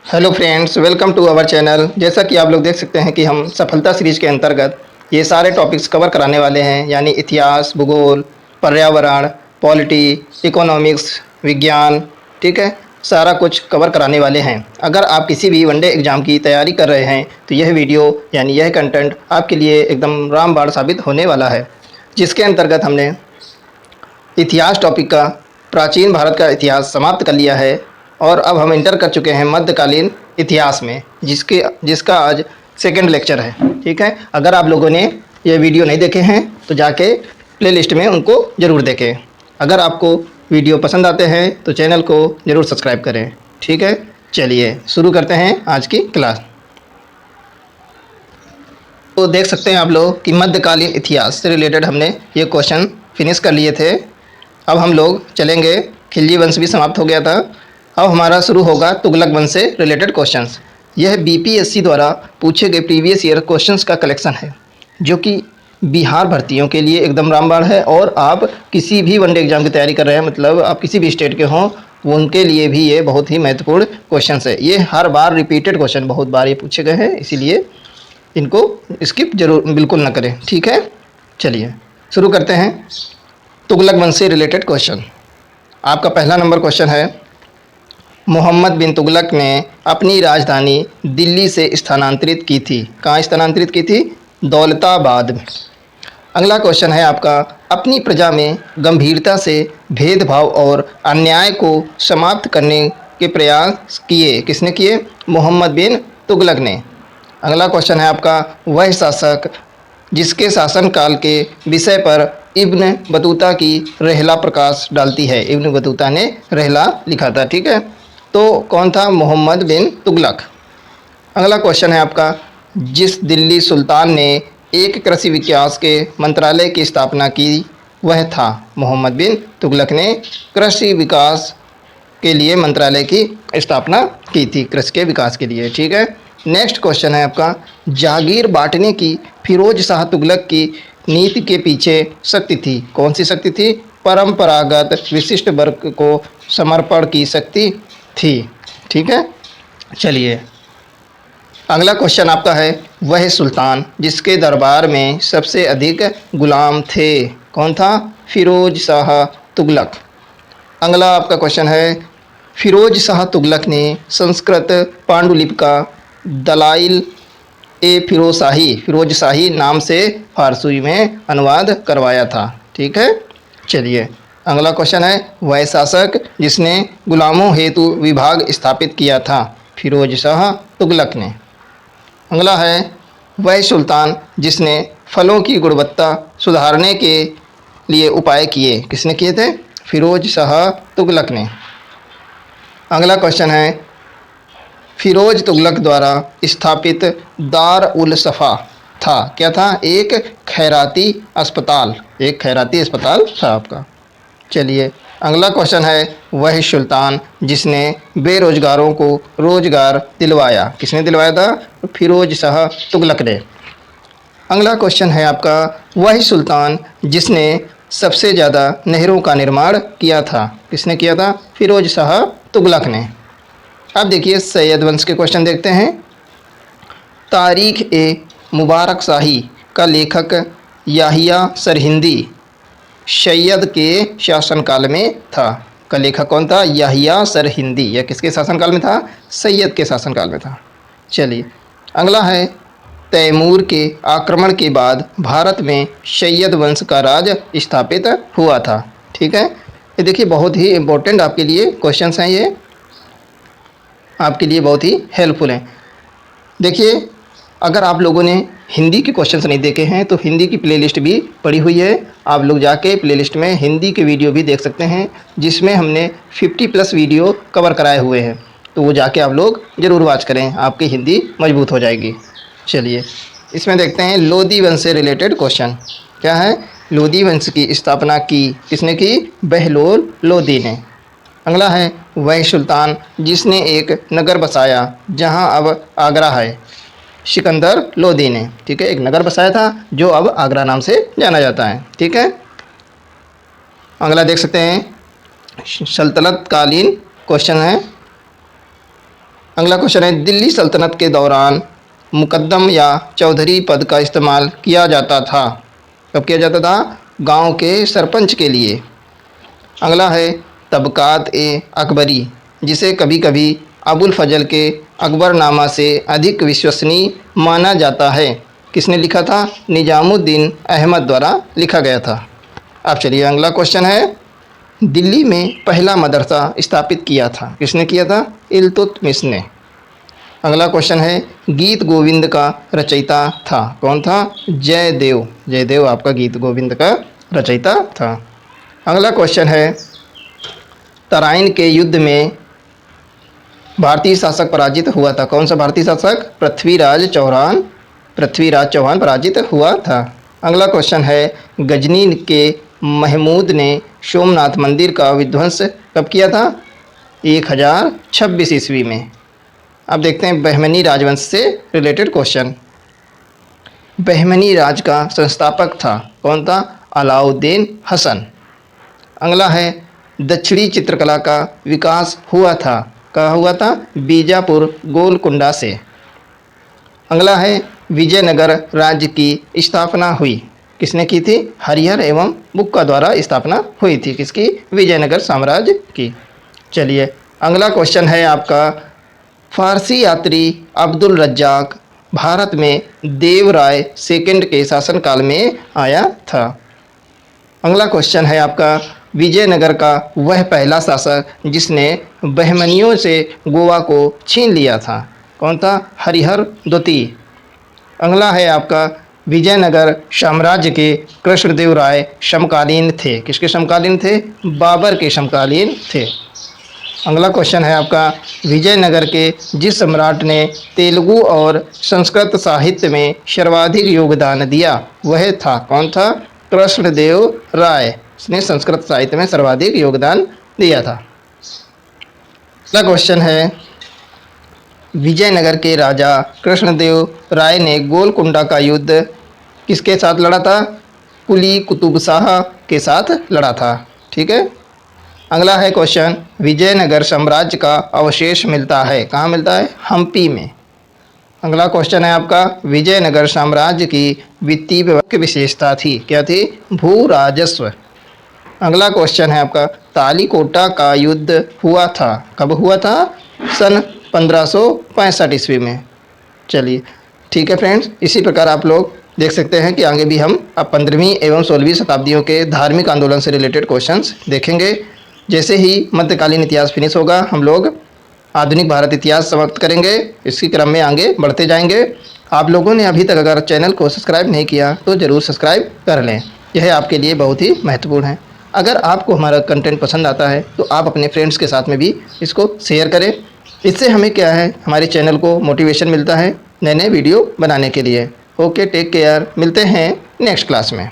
Hello friends, welcome to our channel. जैसा कि आप लोग देख सकते हैं कि हम सफलता सीरीज के अंतर्गत ये सारे टॉपिक्स कवर कराने वाले हैं, यानी इतिहास, भूगोल, पर्यावरण, पॉलिटी, इकोनॉमिक्स, विज्ञान, ठीक है, सारा कुछ कवर कराने वाले हैं। अगर आप किसी भी वनडे एग्ज़ाम की तैयारी कर रहे हैं तो यह वीडियो यानी यह कंटेंट आपके लिए एकदम रामबाण साबित होने वाला है। जिसके अंतर्गत हमने इतिहास टॉपिक का प्राचीन भारत का इतिहास समाप्त कर लिया है और अब हम इंटर कर चुके हैं मध्यकालीन इतिहास में, जिसका आज सेकंड लेक्चर है। ठीक है, अगर आप लोगों ने ये वीडियो नहीं देखे हैं तो जाके प्लेलिस्ट में उनको ज़रूर देखें। अगर आपको वीडियो पसंद आते हैं तो चैनल को ज़रूर सब्सक्राइब करें। ठीक है, चलिए शुरू करते हैं आज की क्लास। तो देख सकते हैं आप लोग कि मध्यकालीन इतिहास से रिलेटेड हमने ये क्वेश्चन फिनिश कर लिए थे। अब हम लोग चलेंगे, खिलजी वंश भी समाप्त हो गया था। अब हमारा शुरू होगा तुगलक वंश से रिलेटेड क्वेश्चंस। यह बीपीएससी द्वारा पूछे गए प्रीवियस ईयर क्वेश्चंस का कलेक्शन है, जो कि बिहार भर्तियों के लिए एकदम रामबाण है। और आप किसी भी वनडे एग्जाम की तैयारी कर रहे हैं, मतलब आप किसी भी स्टेट के हों, उनके लिए भी ये बहुत ही महत्वपूर्ण क्वेश्चन है। ये हर बार रिपीटेड क्वेश्चन बहुत बार ये पूछे गए हैं, इसीलिए इनको स्किप जरूर बिल्कुल ना करें। ठीक है, चलिए शुरू करते हैं तुगलक वंश से रिलेटेड क्वेश्चन। आपका पहला नंबर क्वेश्चन है, मोहम्मद बिन तुगलक ने अपनी राजधानी दिल्ली से स्थानांतरित की थी। कहाँ स्थानांतरित की थी? दौलताबाद में। अगला क्वेश्चन है आपका, अपनी प्रजा में गंभीरता से भेदभाव और अन्याय को समाप्त करने के प्रयास किए। किसने किए? मोहम्मद बिन तुगलक ने। अगला क्वेश्चन है आपका, वह शासक जिसके शासनकाल के विषय पर इब्न बतूता की रहला प्रकाश डालती है। इब्न बतूता ने रहला लिखा था। ठीक है, तो कौन था? मोहम्मद बिन तुगलक। अगला क्वेश्चन है आपका, जिस दिल्ली सुल्तान ने एक कृषि विकास के मंत्रालय की स्थापना की वह था। मोहम्मद बिन तुगलक ने कृषि विकास के लिए मंत्रालय की स्थापना की थी, कृषि के विकास के लिए। ठीक है, नेक्स्ट क्वेश्चन है आपका, जागीर बांटने की फिरोज शाह तुगलक की नीति के पीछे शक्ति थी। कौन सी शक्ति थी? परंपरागत विशिष्ट वर्ग को समर्पण की शक्ति थी। ठीक है, चलिए अगला क्वेश्चन आपका है, वह सुल्तान जिसके दरबार में सबसे अधिक गुलाम थे। कौन था? फिरोज शाह तुगलक। अगला आपका क्वेश्चन है, फिरोज शाह तुगलक ने संस्कृत पांडुलिपि का दलाइल ए फिरोज शाही नाम से फारसी में अनुवाद करवाया था। ठीक है, चलिए अगला क्वेश्चन है, वह शासक जिसने गुलामों हेतु विभाग स्थापित किया था। फिरोज शाह तुगलक ने। अगला है, वह सुल्तान जिसने फलों की गुणवत्ता सुधारने के लिए उपाय किए। किसने किए थे? फिरोज शाह तुगलक ने। अगला क्वेश्चन है, फिरोज तुगलक द्वारा स्थापित दार उल सफ़ा था। क्या था? एक खैराती अस्पताल। एक खैराती अस्पताल था आपका। चलिए अगला क्वेश्चन है, वह सुल्तान जिसने बेरोजगारों को रोजगार दिलवाया। किसने दिलवाया था? फिरोज शाह तुगलक ने। अगला क्वेश्चन है आपका, वह सुल्तान जिसने सबसे ज़्यादा नहरों का निर्माण किया था। किसने किया था? फिरोज शाह तुगलक ने। अब देखिए सैयद वंश के क्वेश्चन देखते हैं। तारीख ए मुबारक शाही का लेखक याहिया सरहिंदी सैयद के शासनकाल में था। का लेखक कौन था? याहिया सरहिंदी। यह किसके शासनकाल में था? सैयद के शासनकाल में था। चलिए अगला है, तैमूर के आक्रमण के बाद भारत में सैयद वंश का राज स्थापित हुआ था। ठीक है, ये देखिए बहुत ही इम्पोर्टेंट आपके लिए क्वेश्चंस हैं, ये आपके लिए बहुत ही हेल्पफुल हैं। देखिए अगर आप लोगों ने हिंदी के क्वेश्चंस नहीं देखे हैं तो हिंदी की प्लेलिस्ट भी पड़ी हुई है। आप लोग जाके प्लेलिस्ट में हिंदी के वीडियो भी देख सकते हैं, जिसमें हमने 50+ वीडियो कवर कराए हुए हैं। तो वो जाके आप लोग ज़रूर वॉच करें, आपकी हिंदी मजबूत हो जाएगी। चलिए इसमें देखते हैं लोधी वंश से रिलेटेड क्वेश्चन। क्या है? लोधी वंश की स्थापना की किसने की? बहलोल लोधी ने। अगला है, वह सुल्तान जिसने एक नगर बसाया जहां अब आगरा है। सिकंदर लोधी ने। ठीक है, एक नगर बसाया था जो अब आगरा नाम से जाना जाता है। ठीक है, अगला देख सकते हैं सल्तनत कालीन क्वेश्चन है। अगला क्वेश्चन है, दिल्ली सल्तनत के दौरान मुकद्दम या चौधरी पद का इस्तेमाल किया जाता था। कब किया जाता था? गांव के सरपंच के लिए। अगला है, तबकात ए अकबरी, जिसे कभी कभी अबुल फजल के अकबरनामा से अधिक विश्वसनीय माना जाता है, किसने लिखा था? निजामुद्दीन अहमद द्वारा लिखा गया था। अब चलिए अगला क्वेश्चन है, दिल्ली में पहला मदरसा स्थापित किया था, किसने किया था? इल्तुतमिश ने। अगला क्वेश्चन है, गीत गोविंद का रचयिता था, कौन था? जयदेव। जयदेव आपका गीत गोविंद का रचयिता था। अगला क्वेश्चन है, तराइन के युद्ध में भारतीय शासक पराजित हुआ था, कौन सा भारतीय शासक? पृथ्वीराज चौहान। पृथ्वीराज चौहान पराजित हुआ था। अगला क्वेश्चन है, गजनी के महमूद ने सोमनाथ मंदिर का विध्वंस कब किया था? 1026 ईस्वी में। अब देखते हैं बहमनी राजवंश से रिलेटेड क्वेश्चन। बहमनी राज का संस्थापक था, कौन था? अलाउद्दीन हसन। अगला है, दक्षिणी चित्रकला का विकास हुआ था, कहाँ हुआ था? बीजापुर गोलकुंडा से। अगला है, विजयनगर राज्य की स्थापना हुई, किसने की थी? हरिहर एवं बुक्का द्वारा स्थापना हुई थी, किसकी? विजयनगर साम्राज्य की। चलिए अगला क्वेश्चन है आपका, फारसी यात्री अब्दुल रज्जाक भारत में देवराय सेकंड के शासनकाल में आया था। अगला क्वेश्चन है आपका, विजयनगर का वह पहला शासक जिसने बहमनियों से गोवा को छीन लिया था, कौन था? हरिहर द्वितीय। अगला है आपका, विजयनगर साम्राज्य के कृष्णदेव राय समकालीन थे, किसके समकालीन थे? बाबर के समकालीन थे। अगला क्वेश्चन है आपका, विजयनगर के जिस सम्राट ने तेलुगु और संस्कृत साहित्य में सर्वाधिक योगदान दिया वह था, कौन था? कृष्णदेव राय, इसने संस्कृत साहित्य में सर्वाधिक योगदान दिया था। अगला क्वेश्चन है, विजयनगर के राजा कृष्णदेव राय ने गोलकुंडा का युद्ध किसके साथ लड़ा था? कुली कुतुब शाह के साथ लड़ा था। ठीक है। अगला है क्वेश्चन, विजयनगर साम्राज्य का अवशेष मिलता है, कहाँ मिलता है? हम्पी में। अगला क्वेश्चन है आपका, विजयनगर साम्राज्य की वित्तीय व्यवस्था विशेषता थी, क्या थी? भू राजस्व। अगला क्वेश्चन है आपका, तालीकोटा का युद्ध हुआ था, कब हुआ था? सन 1565 ईस्वी में। चलिए ठीक है फ्रेंड्स, इसी प्रकार आप लोग देख सकते हैं कि आगे भी हम अब 15वीं एवं 16वीं शताब्दियों के धार्मिक आंदोलन से रिलेटेड क्वेश्चंस देखेंगे। जैसे ही मध्यकालीन इतिहास फिनिश होगा हम लोग आधुनिक भारत इतिहास समाप्त करेंगे। इसी क्रम में आगे बढ़ते जाएंगे। आप लोगों ने अभी तक अगर चैनल को सब्सक्राइब नहीं किया तो ज़रूर सब्सक्राइब कर लें, यह आपके लिए बहुत ही महत्वपूर्ण है। अगर आपको हमारा कंटेंट पसंद आता है तो आप अपने फ्रेंड्स के साथ में भी इसको शेयर करें। इससे हमें क्या है, हमारे चैनल को मोटिवेशन मिलता है नए नए वीडियो बनाने के लिए। ओके, टेक केयर, मिलते हैं नेक्स्ट क्लास में।